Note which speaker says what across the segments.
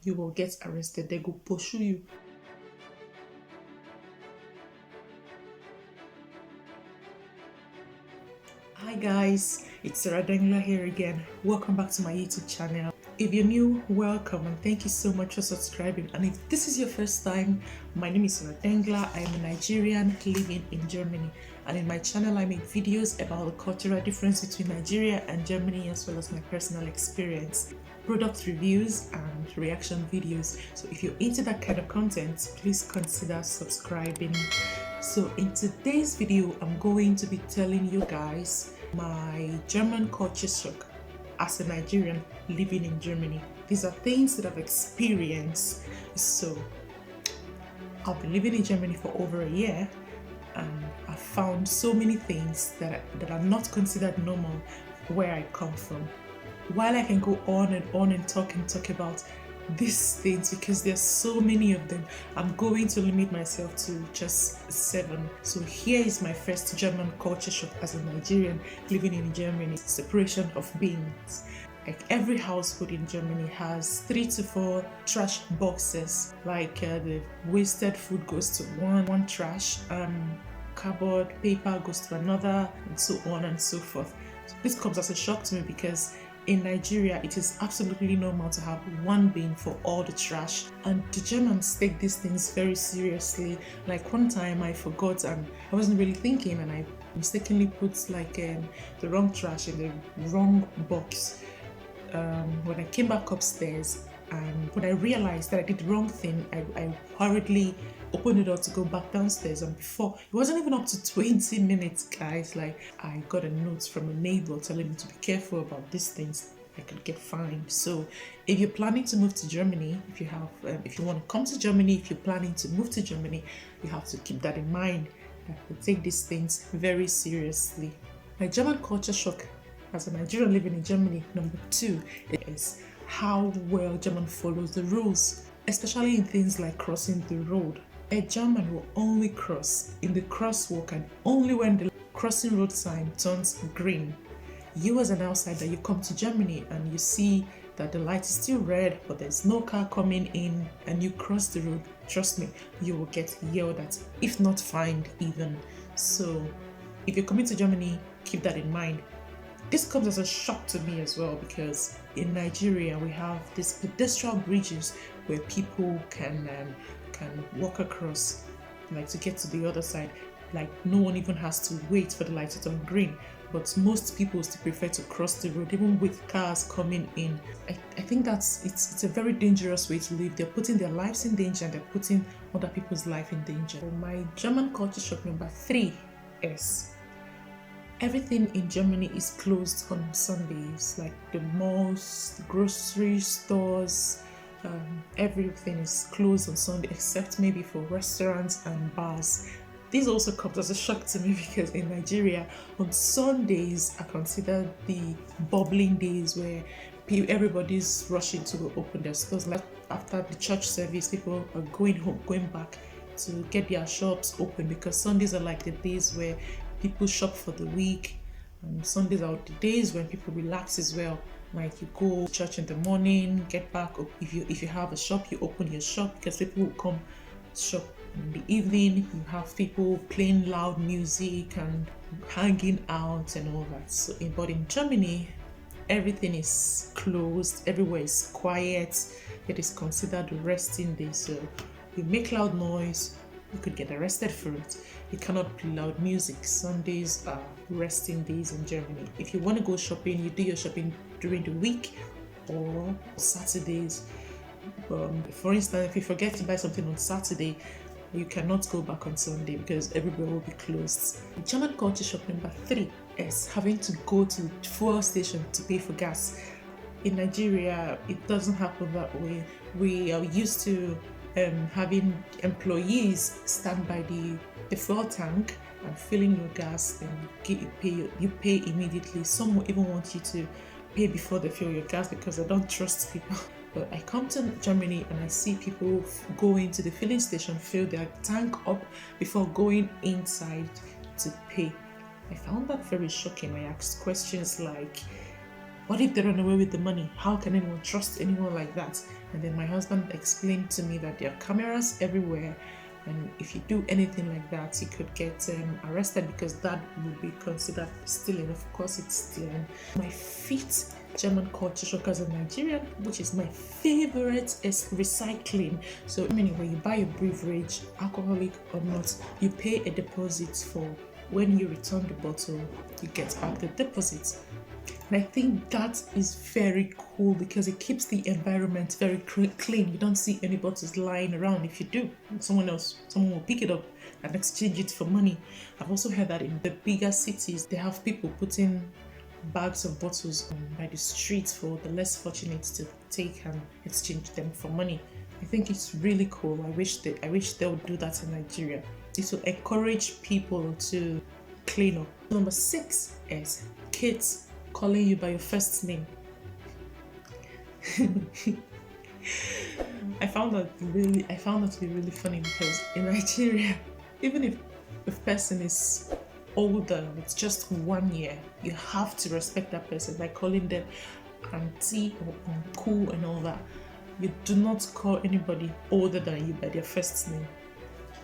Speaker 1: you will get arrested. They go pursue you. Hi guys, it's Sarah Dengla here again. Welcome back to my YouTube channel. If you're new, welcome and thank you so much for subscribing. And if this is your first time, my name is Sarah Dengla. I am a Nigerian living in Germany. And in my channel, I make videos about the cultural difference between Nigeria and Germany, as well as my personal experience, product reviews and reaction videos. So if you're into that kind of content, please consider subscribing. So in today's video, I'm going to be telling you guys my German culture shock as a Nigerian living in Germany. These are things that I've experienced. So I've been living in Germany for over a year and I've found so many things that are not considered normal where I come from. While I can go on and talk about these things because there's so many of them, I'm going to limit myself to just 7. So here is my first German culture shock as a Nigerian living in Germany. Separation of bins. Like every household in Germany has 3 to 4 trash boxes. Like the wasted food goes to one trash, cardboard paper goes to another, and so on and so forth. So this comes as a shock to me because in Nigeria, it is absolutely normal to have one bin for all the trash, and the Germans take these things very seriously. Like one time I forgot and I wasn't really thinking and I mistakenly put the wrong trash in the wrong box. When I came back upstairs and when I realized that I did the wrong thing, I hurriedly opened the door to go back downstairs, and before it wasn't even up to 20 minutes, guys, like I got a note from a neighbor telling me to be careful about these things. I could get fined. So if you're planning to move to Germany, if you want to come to Germany, if you're planning to move to Germany, you have to keep that in mind, that they take these things very seriously. My German culture shock as a Nigerian living in Germany, number 2, is how well German follows the rules, especially in things like crossing the road. A German will only cross in the crosswalk and only when the crossing road sign turns green. You as an outsider, you come to Germany and you see that the light is still red but there's no car coming in and you cross the road, trust me, you will get yelled at, if not fined even. So if you're coming to Germany, keep that in mind. This comes as a shock to me as well because in Nigeria we have these pedestrian bridges where people can walk across, like to get to the other side. Like no one even has to wait for the light to turn green, but most people still prefer to cross the road even with cars coming in. I think it's a very dangerous way to live. They're putting their lives in danger and they're putting other people's life in danger. So my German culture shock number 3 is everything in Germany is closed on Sundays, like the malls, the grocery stores, everything is closed on Sunday except maybe for restaurants and bars. This also comes as a shock to me because in Nigeria, on Sundays are considered the bubbling days where everybody's rushing to go open their stores. Like after the church service, people are going home, going back to get their shops open because Sundays are like the days where people shop for the week, and Sundays are the days when people relax as well. Like you go to church in the morning, get back. If you have a shop, you open your shop because people will come shop in the evening. You have people playing loud music and hanging out and all that. So, but in Germany, everything is closed. Everywhere is quiet. It is considered a resting day. So you make loud noise, you could get arrested for it. You cannot play loud music. Sundays are resting days in Germany. If you want to go shopping, you do your shopping during the week or Saturdays. For instance, if you forget to buy something on Saturday, you cannot go back on Sunday because everywhere will be closed. German culture shock number 3 is having to go to the fuel station to pay for gas. In Nigeria, it doesn't happen that way. We are used to having employees stand by the fuel tank and filling your gas, and you pay immediately. Some will even want you to pay before they fill your gas because they don't trust people. But I come to Germany and I see people go into the filling station, fill their tank up before going inside to pay. I found that very shocking. I asked questions like, what if they run away with the money? How can anyone trust anyone like that? And then my husband explained to me that there are cameras everywhere, and if you do anything like that, you could get arrested, because that would be considered stealing. Of course, it's stealing. My fifth German culture shock as a Nigerian, which is my favorite, is recycling. So, when you buy a beverage, alcoholic or not, you pay a deposit for. When you return the bottle, you get back the deposit. And I think that is very cool because it keeps the environment very clean. You don't see any bottles lying around. If you do, someone will pick it up and exchange it for money. I've also heard that in the bigger cities, they have people putting bags of bottles by the streets for the less fortunate to take and exchange them for money. I think it's really cool. I wish they would do that in Nigeria. It will encourage people to clean up. Number 6 is kids calling you by your first name. I found that to be really funny, because in Nigeria, even if a person is older, it's just 1 year, you have to respect that person by calling them auntie or uncle and all that. You do not call anybody older than you by their first name.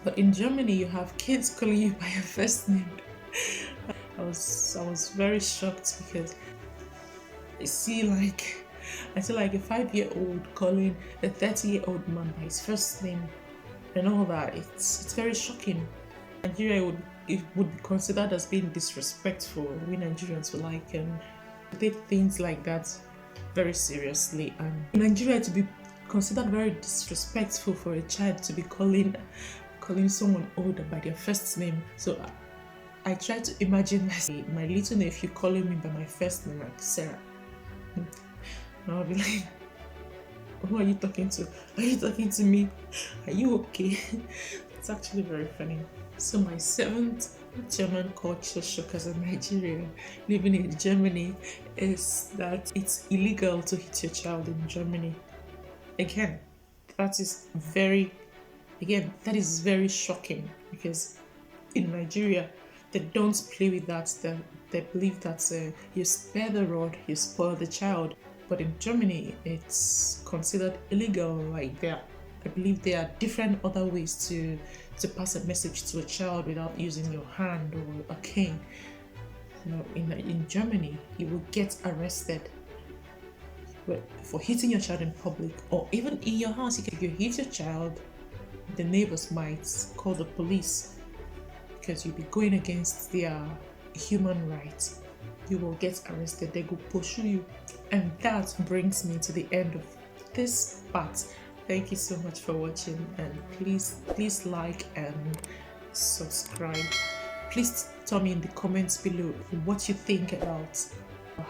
Speaker 1: But in Germany, you have kids calling you by your first name. I was very shocked, because I see like a 5-year-old calling a 30-year-old man by his first name and all that. It's very shocking. Nigeria would be considered as being disrespectful. We Nigerians will take things like that very seriously. And in Nigeria, to be considered very disrespectful for a child to be calling someone older by their first name. So I try to imagine my little nephew calling me by my first name, like Sarah. And I'll be like, who are you talking to? Are you talking to me? Are you okay? It's actually very funny. So my 7th German culture shock as a Nigerian living in Germany is that it's illegal to hit your child in Germany. Again, that is very shocking, because in Nigeria, they don't play with that. They believe that you spare the rod, you spoil the child. But in Germany, it's considered illegal. I believe there are different other ways to pass a message to a child without using your hand or a cane. In Germany, you will get arrested for hitting your child in public, or even in your house. If you hit your child, the neighbors might call the police, because you'll be going against their human rights. You will get arrested. They will pursue you. And that brings me to the end of this part. Thank you so much for watching, and please like and subscribe. Please tell me in the comments below what you think about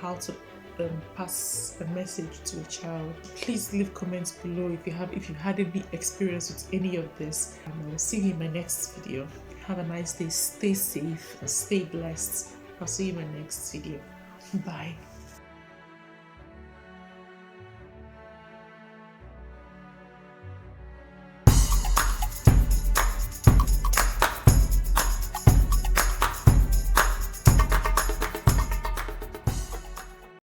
Speaker 1: how to pass a message to a child. Please leave comments below if you've had any experience with any of this, and I will see you in my next video. Have a nice day, stay safe and stay blessed. I'll see you in my next video. Bye.